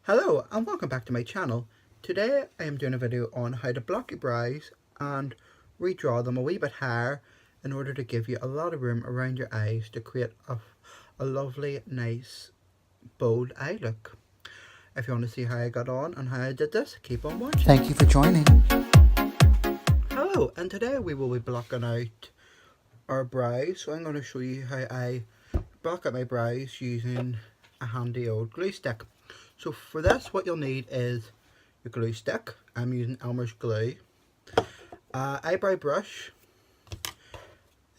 Hello and welcome back to my channel. Today I am doing a video on how to block your brows and redraw them a wee bit higher in order to give you a lot of room around your eyes to create a lovely, nice, bold eye look. If you want to see how I got on and how I did this, keep on watching. Thank you for joining. Hello, and today we will be blocking out our brows. So I'm going to show you how I block out my brows using a handy old glue stick. So for this, what you'll need is your glue stick. I'm using Elmer's glue, eyebrow brush,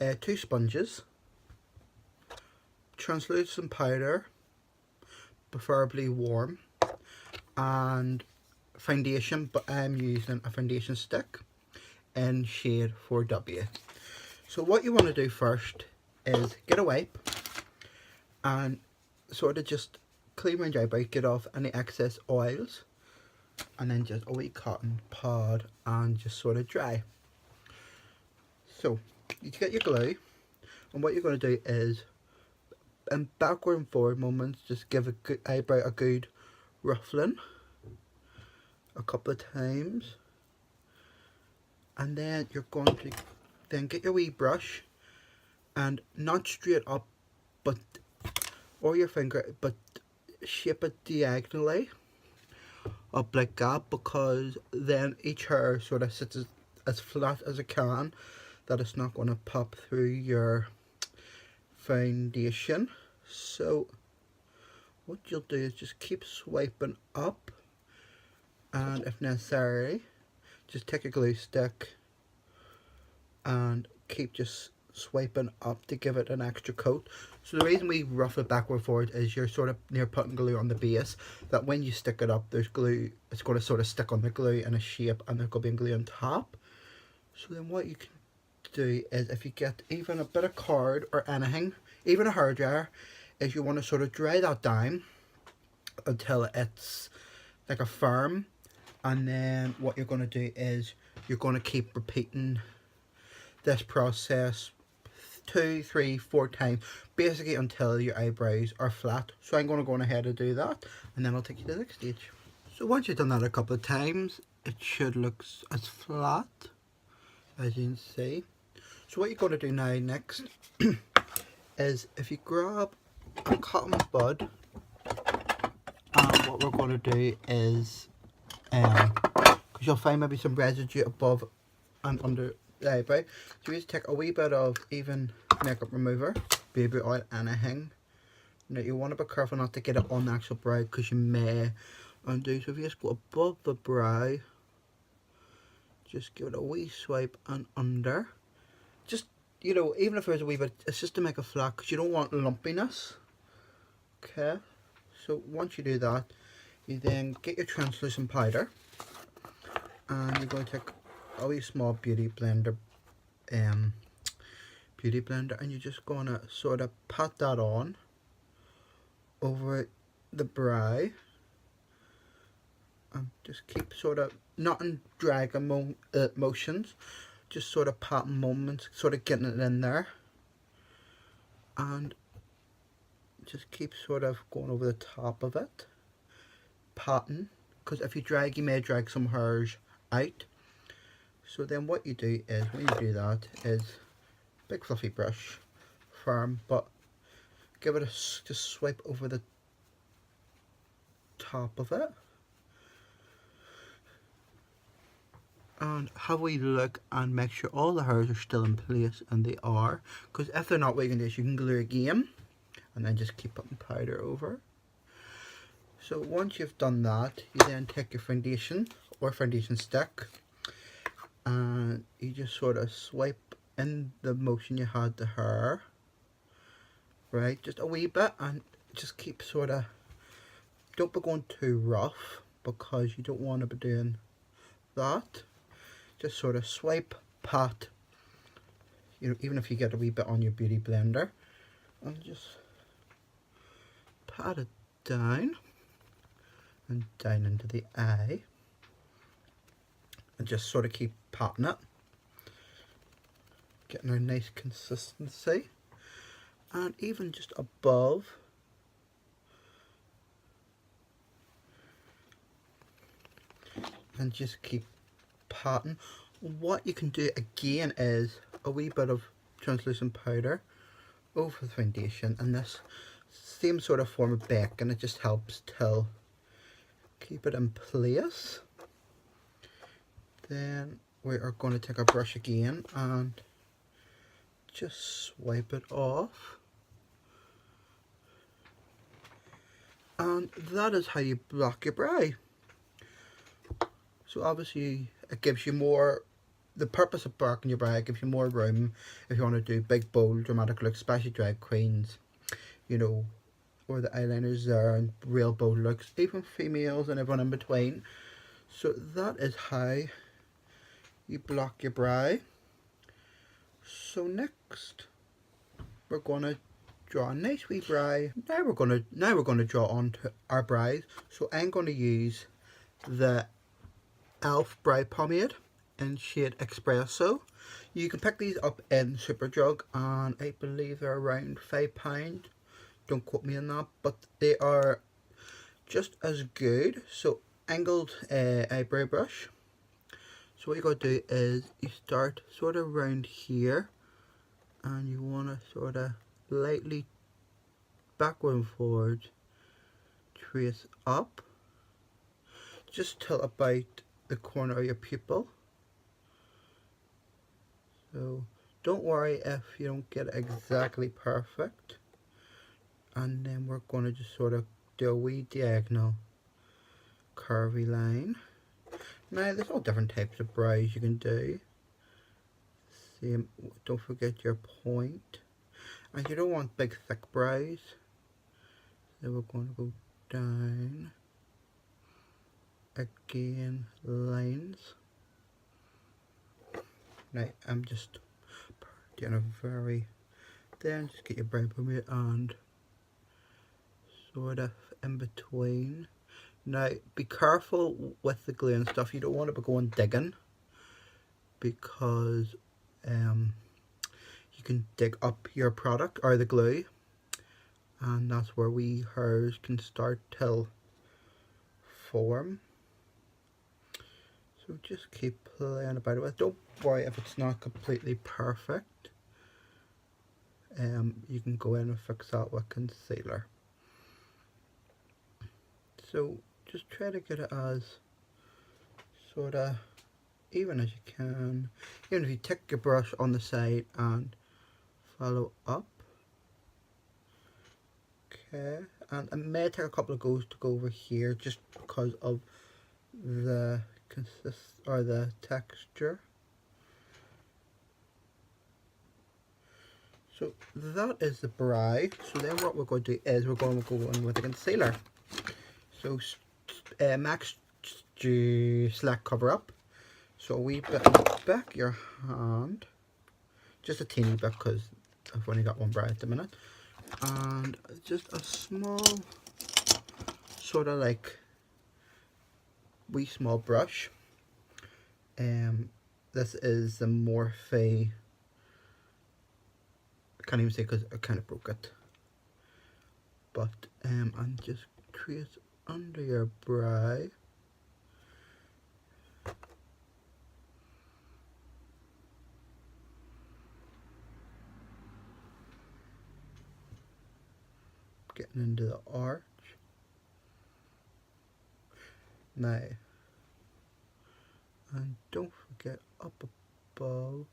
2 sponges, translucent powder, preferably warm, and foundation, but I'm using a foundation stick in shade 4W. So what you want to do first is get a wipe and sort of just clean around your eyebrow, get off any excess oils, and then just a wee cotton pad and just sort of dry. So you get your glue, and what you're going to do is in backward and forward moments just give a good eyebrow a good ruffling a couple of times, and then you're going to then get your wee brush and not straight up but or your finger, but shape it diagonally up like that, because then each hair sort of sits as flat as it can, that it's not going to pop through your foundation. So what you'll do is just keep swiping up, and if necessary just take a glue stick and keep just swiping up to give it an extra coat. So the reason we rough it backward forward is you're sort of near putting glue on the base, that when you stick it up there's glue, it's going to sort of stick on the glue in a shape, and there's going to be glue on top. So then what you can do is, if you get even a bit of card or anything, even a hairdryer, is you want to sort of dry that down until it's like a firm, and then what you're going to do is you're going to keep repeating this process 2, 3, 4 times, basically until your eyebrows are flat. So I'm going to go on ahead and do that, and then I'll take you to the next stage. So once you've done that a couple of times, it should look as flat as you can see. So what you're going to do now next is, if you grab a cotton bud, and what we're going to do is, because you'll find maybe some residue above and under the eyebrow, so you just take a wee bit of even makeup remover, baby oil, anything. Now you want to be careful not to get it on the actual brow, because you may undo. So if you just go above the brow, just give it a wee swipe and under. Just, you know, even if there's a wee bit, it's just to make it flat, because you don't want lumpiness. Okay, so once you do that, you then get your translucent powder, and you're going to take a wee small beauty blender, and you're just going to sort of pat that on over the brow, and just keep sort of not in dragging motions, just sort of patting moments, sort of getting it in there, and just keep sort of going over the top of it, patting, because if you drag, you may drag some hairs out. So then what you do is, when you do that, is big fluffy brush, firm, but give it a just swipe over the top of it, and have a wee look and make sure all the hairs are still in place, and they are, because if they're not, what you can do is you can glue again and then just keep putting powder over. So once you've done that, you then take your foundation or foundation stick, and you just sort of swipe in the motion you had the hair, right, just a wee bit, and just keep sort of, don't be going too rough, because you don't want to be doing that. Just sort of swipe, pat, you know, even if you get a wee bit on your beauty blender, and just pat it down and down into the eye, and just sort of keep patting it, getting a nice consistency, and even just above, and just keep patting. What you can do again is a wee bit of translucent powder over the foundation, and this same sort of form of backing, it just helps to keep it in place. Then we are going to take our brush again and just swipe it off. And that is how you block your brow. So obviously it gives you more, the purpose of blocking your brow, it gives you more room if you want to do big, bold, dramatic looks, especially drag queens, you know, or the eyeliners there and real bold looks, even females and everyone in between. So that is how you block your brow. So next we're going to draw a nice wee brow. Now we're going to draw onto our brows. So I'm going to use the e.l.f. brow pomade in shade Espresso. You can pick these up in Superdrug, and I believe they're around £5. Don't quote me on that, but they are just as good. So angled eyebrow brush. So what you got to do is you start sort of around here, and you want to sort of lightly backward and forward trace up just till about the corner of your pupil. So don't worry if you don't get it exactly perfect. And then we're going to just sort of do a wee diagonal curvy line. Now there's all different types of brows you can do. Same, don't forget your point. And you don't want big thick brows. So we're going to go down. Again, lines. Now I'm just doing a very, then just get your brow pomade and sort of in between. Now be careful with the glue and stuff, you don't want to be going digging, because you can dig up your product or the glue, and that's where wee hairs can start to form. So just keep playing about it with. Don't worry if it's not completely perfect. You can go in and fix that with concealer. So just try to get it as sort of even as you can. Even if you take your brush on the side and follow up. Okay, and it may take a couple of goes to go over here just because of the the texture. So that is the brow. So then what we're going to do is we're going to go in with the concealer. So Max Select Cover Up. So a wee bit on the back of your hand, just a teeny bit because I've only got one brow at the minute, and just a small sort of like wee small brush. This is the Morphe, I can't even say because I kind of broke it, but and just trace under your brow. Getting into the arch. Now, and don't forget up above.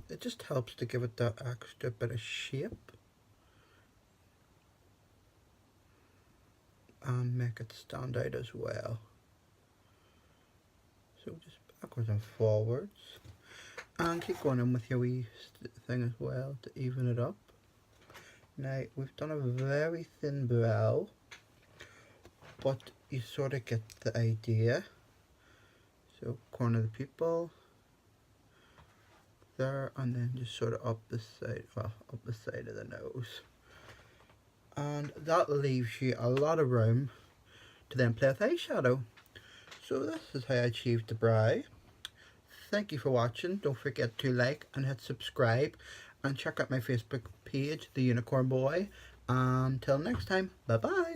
It just helps to give it that extra bit of shape and make it stand out as well. So just backwards and forwards, and keep going in with your wee thing as well to even it up. Now we've done a very thin brow, but you sort of get the idea. So corner of the pupil there, and then just sort of up the side, well, up the side of the nose, and that leaves you a lot of room to then play with eyeshadow. So this is how I achieved the brow. Thank you for watching. Don't forget to like and hit subscribe, and check out my Facebook page, The Unicorn Boy. Until next time, bye bye.